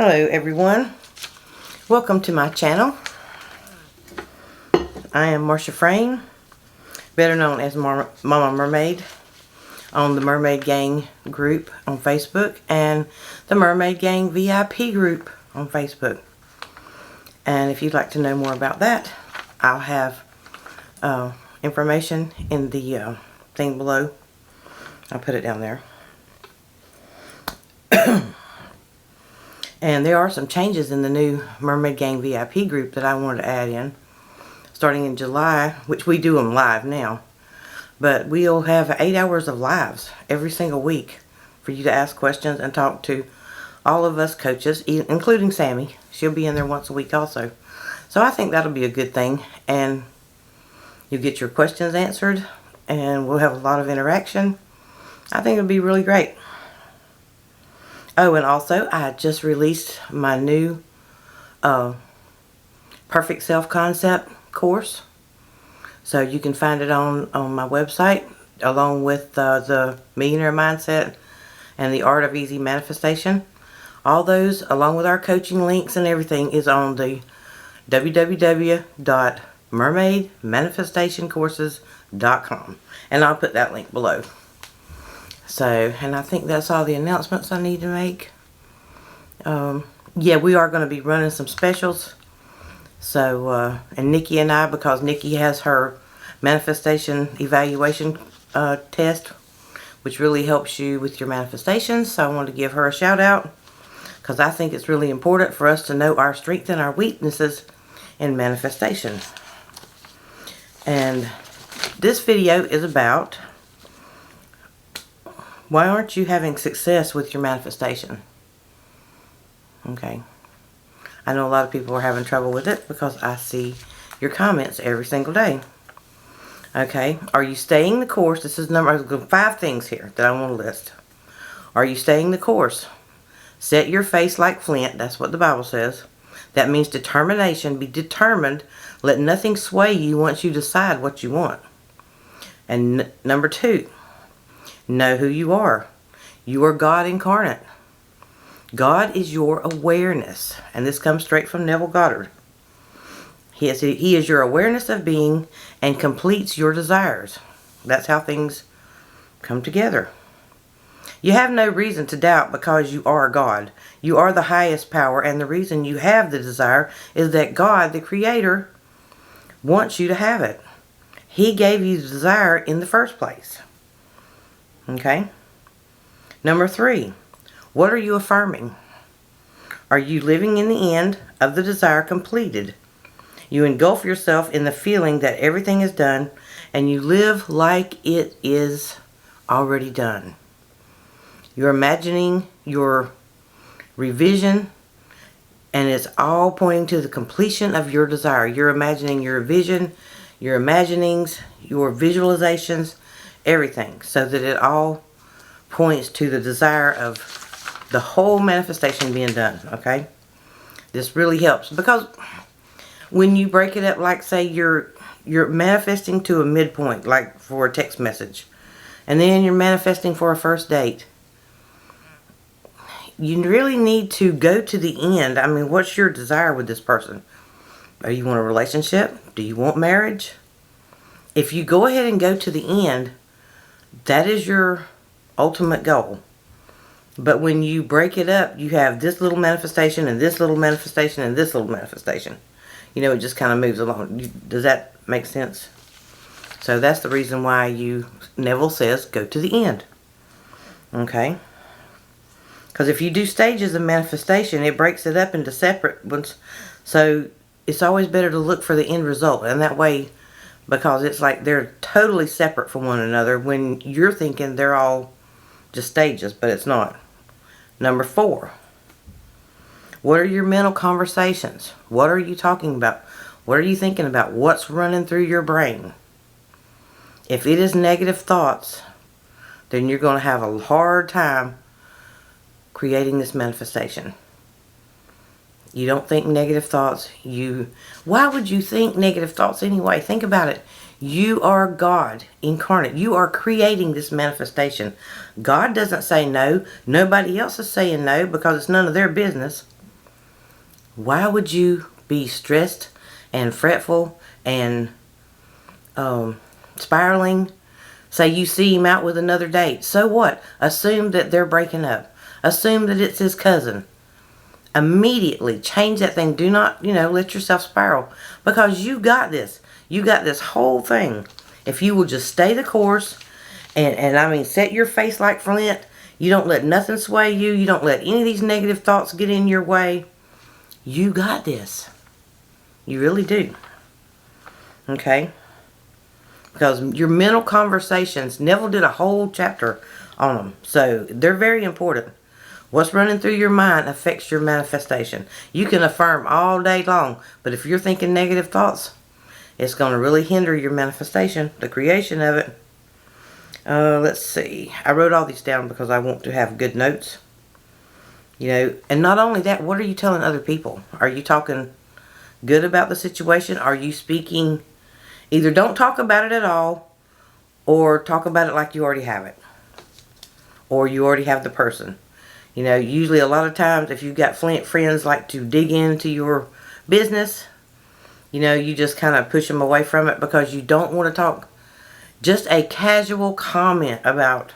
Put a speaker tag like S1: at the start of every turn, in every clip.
S1: Hello everyone, welcome to my channel. I am Marcia Frame, better known as Mama Mermaid, on the Mermaid Gang group on Facebook and the Mermaid Gang VIP group on Facebook. And if you'd like to know more about that, I'll have information in the thing below. I'll put it down there. And there are some changes in the new Mermaid Gang VIP group that I wanted to add in. Starting in July, which we do them live now. But we'll have 8 hours of lives every single week for you to ask questions and talk to all of us coaches, including Sammy. She'll be in there once a week also. So I think that'll be a good thing. And you'll get your questions answered and we'll have a lot of interaction. I think it'll be really great. Oh, and also, I just released my new Perfect Self-Concept course. So you can find it on my website, along with the Millionaire Mindset and the Art of Easy Manifestation. All those, along with our coaching links and everything, is on the www.mermaidmanifestationcourses.com. And I'll put that link below. So, and I think that's all the announcements I need to make. Yeah, we are going to be running some specials. So, and Nikki and I, because Nikki has her manifestation evaluation test, which really helps you with your manifestations. So I wanted to give her a shout out, because I think it's really important for us to know our strengths and our weaknesses in manifestation. And this video is about, why aren't you having success with your manifestation? Okay. I know a lot of people are having trouble with it because I see your comments every single day. Okay. Are you staying the course? This is number 5 things here that I want to list. Are you staying the course? Set your face like flint. That's what the Bible says. That means determination. Be determined. Let nothing sway you once you decide what you want. And number 2. Know who you are. You are God incarnate. God is your awareness. And this comes straight from Neville Goddard. He is your awareness of being and completes your desires. That's how things come together. You have no reason to doubt because you are God. You are the highest power, and the reason you have the desire is that God, the Creator, wants you to have it. He gave you the desire in the first place. Okay? Number 3, what are you affirming? Are you living in the end of the desire completed? You engulf yourself in the feeling that everything is done, and you live like it is already done. You're imagining your revision, and it's all pointing to the completion of your desire. You're imagining your vision, your imaginings, your visualizations, everything, so that it all points to the desire of the whole manifestation being done. Okay, this really helps, because when you break it up, like say you're manifesting to a midpoint, like for a text message, and then you're manifesting for a first date, you really need to go to the end. I mean, what's your desire with this person? Do you want a relationship? Do you want marriage? If you go ahead and go to the end, that is your ultimate goal. But when you break it up, you have this little manifestation and this little manifestation and this little manifestation. You know, it just kind of moves along. Does that make sense? So that's the reason why Neville says, go to the end. Okay? Because if you do stages of manifestation, it breaks it up into separate ones. So it's always better to look for the end result. And that way, because it's like they're totally separate from one another when you're thinking they're all just stages, but it's not. Number 4. What are your mental conversations? What are you talking about? What are you thinking about? What's running through your brain? If it is negative thoughts, then you're going to have a hard time creating this manifestation. You don't think negative thoughts. Why would you think negative thoughts anyway? Think about it. You are God incarnate. You are creating this manifestation. God doesn't say no. Nobody else is saying no because it's none of their business. Why would you be stressed and fretful and spiraling? Say you see him out with another date. So what? Assume that they're breaking up. Assume that it's his cousin. Immediately change that thing. Do not, let yourself spiral. Because you got this. You got this whole thing. If you will just stay the course and I mean, set your face like flint. You don't let nothing sway you. You don't let any of these negative thoughts get in your way. You got this. You really do. Okay? Because your mental conversations, Neville did a whole chapter on them. So, they're very important. What's running through your mind affects your manifestation. You can affirm all day long, but if you're thinking negative thoughts, it's going to really hinder your manifestation, the creation of it. Let's see. I wrote all these down because I want to have good notes. And not only that, what are you telling other people? Are you talking good about the situation? Are you speaking, either don't talk about it at all, or talk about it like you already have it. Or you already have the person. Usually a lot of times if you've got friends like to dig into your business, you just kind of push them away from it because you don't want to talk. Just a casual comment about,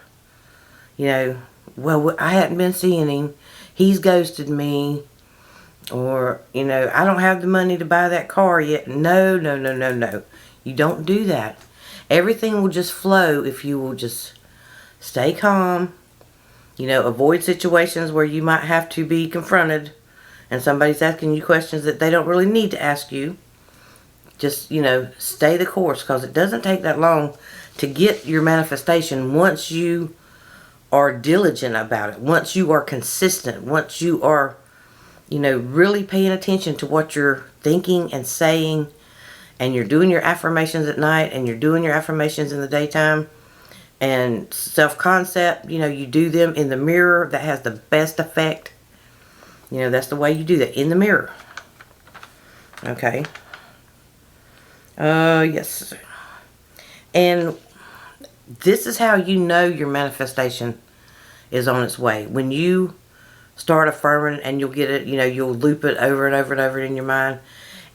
S1: well, I hadn't been seeing him. He's ghosted me. Or, I don't have the money to buy that car yet. No, no, no, no, no. You don't do that. Everything will just flow if you will just stay calm. Avoid situations where you might have to be confronted and somebody's asking you questions that they don't really need to ask you. Just, stay the course, because it doesn't take that long to get your manifestation once you are diligent about it, once you are consistent, once you are, really paying attention to what you're thinking and saying, and you're doing your affirmations at night and you're doing your affirmations in the daytime. And self-concept, you do them in the mirror. That has the best effect. That's the way you do that, in the mirror. Okay. Yes. And this is how you know your manifestation is on its way. When you start affirming and you'll get it, you'll loop it over and over and over in your mind.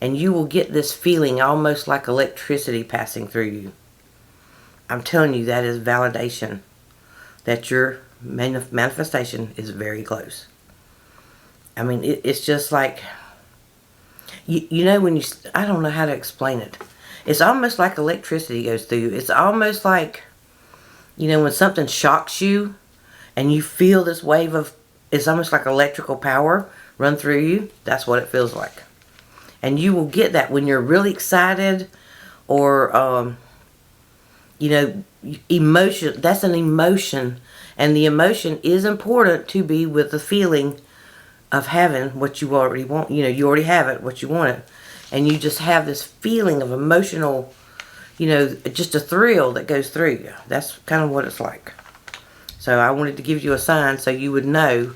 S1: And you will get this feeling almost like electricity passing through you. I'm telling you, that is validation that your manifestation is very close. I mean, it's just like, when I don't know how to explain it. It's almost like electricity goes through you. It's almost like, when something shocks you and you feel this wave of, it's almost like electrical power run through you. That's what it feels like. And you will get that when you're really excited or, emotion. That's an emotion. And the emotion is important to be with the feeling of having what you already want. You already have it, what you want it. And you just have this feeling of emotional, just a thrill that goes through you. That's kind of what it's like. So I wanted to give you a sign so you would know,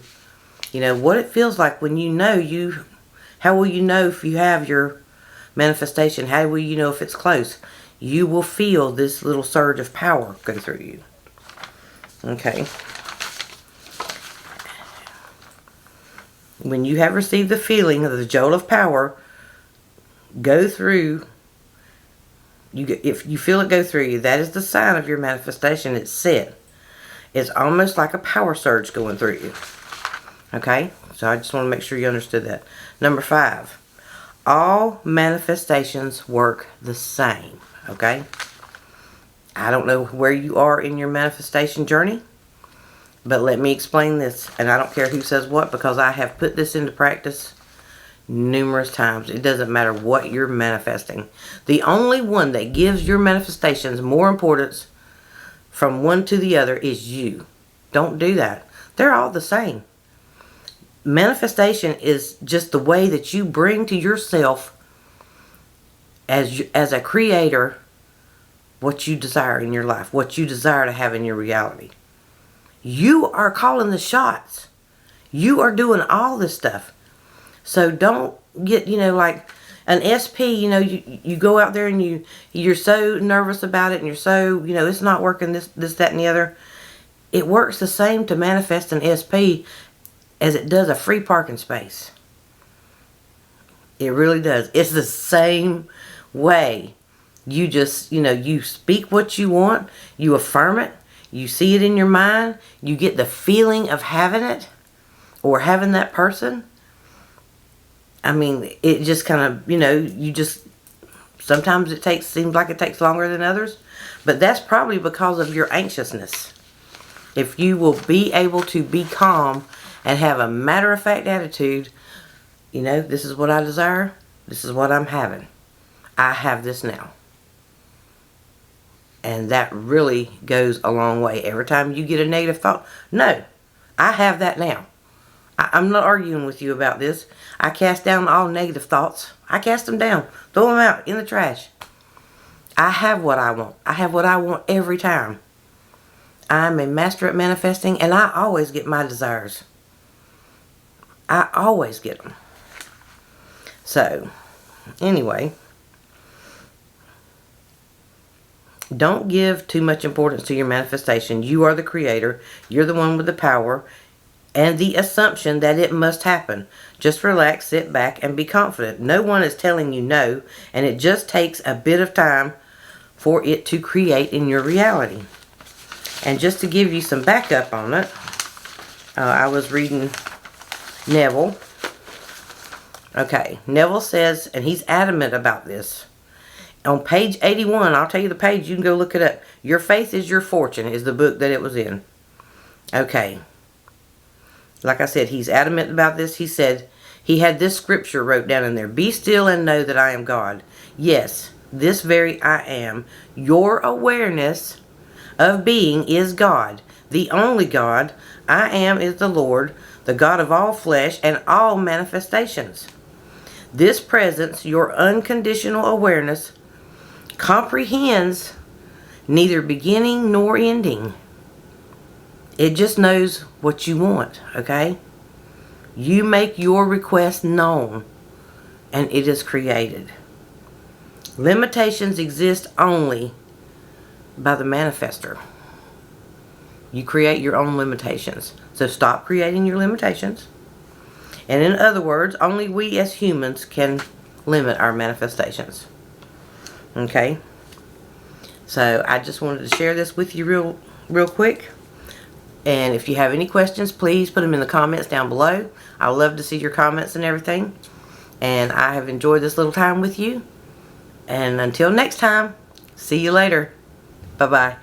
S1: what it feels like when how will you know if you have your manifestation? How will you know if it's close? You will feel this little surge of power go through you. Okay. When you have received the feeling of the jolt of power go through, if you feel it go through you, that is the sign of your manifestation. It's set. It's almost like a power surge going through you. Okay? So I just want to make sure you understood that. Number 5. All manifestations work the same. Okay? I don't know where you are in your manifestation journey, but let me explain this. And I don't care who says what, because I have put this into practice numerous times. It doesn't matter what you're manifesting. The only one that gives your manifestations more importance from one to the other is you. Don't do that. They're all the same. Manifestation is just the way that you bring to yourself as a creator what you desire in your life, what you desire to have in your reality. You are calling the shots. You are doing all this stuff. So don't get, like an SP, you go out there and you're so nervous about it and you're so, it's not working, this, that, and the other. It works the same to manifest an SP as it does a free parking space. It really does. It's the same way. You just, you speak what you want. You affirm it. You see it in your mind. You get the feeling of having it or having that person. I mean, it just kind of, you just, sometimes seems like it takes longer than others. But that's probably because of your anxiousness. If you will be able to be calm and have a matter-of-fact attitude, this is what I desire. This is what I'm having. I have this now. And that really goes a long way. Every time you get a negative thought, no, I have that now. I'm not arguing with you about this. I cast down all negative thoughts. I cast them down. Throw them out in the trash. I have what I want. I have what I want every time. I'm a master at manifesting, and I always get my desires. I always get them. So, anyway, don't give too much importance to your manifestation. You are the creator. You're the one with the power and the assumption that it must happen. Just relax, sit back, and be confident. No one is telling you no, and it just takes a bit of time for it to create in your reality. And just to give you some backup on it, I was reading Neville. Okay, Neville says, and he's adamant about this. On page 81, I'll tell you the page, you can go look it up. Your Faith is Your Fortune is the book that it was in. Okay. Like I said, he's adamant about this. He said, he had this scripture wrote down in there. Be still and know that I am God. Yes, this very I am. Your awareness of being is God. The only God. I am is the Lord, the God of all flesh and all manifestations. This presence, your unconditional awareness, comprehends neither beginning nor ending. It just knows what you want, okay? You make your request known, and it is created. Limitations exist only by the manifester. You create your own limitations. So stop creating your limitations. And in other words, only we as humans can limit our manifestations. Okay? So I just wanted to share this with you real quick. And if you have any questions, please put them in the comments down below. I would love to see your comments and everything. And I have enjoyed this little time with you. And until next time, see you later. Bye-bye.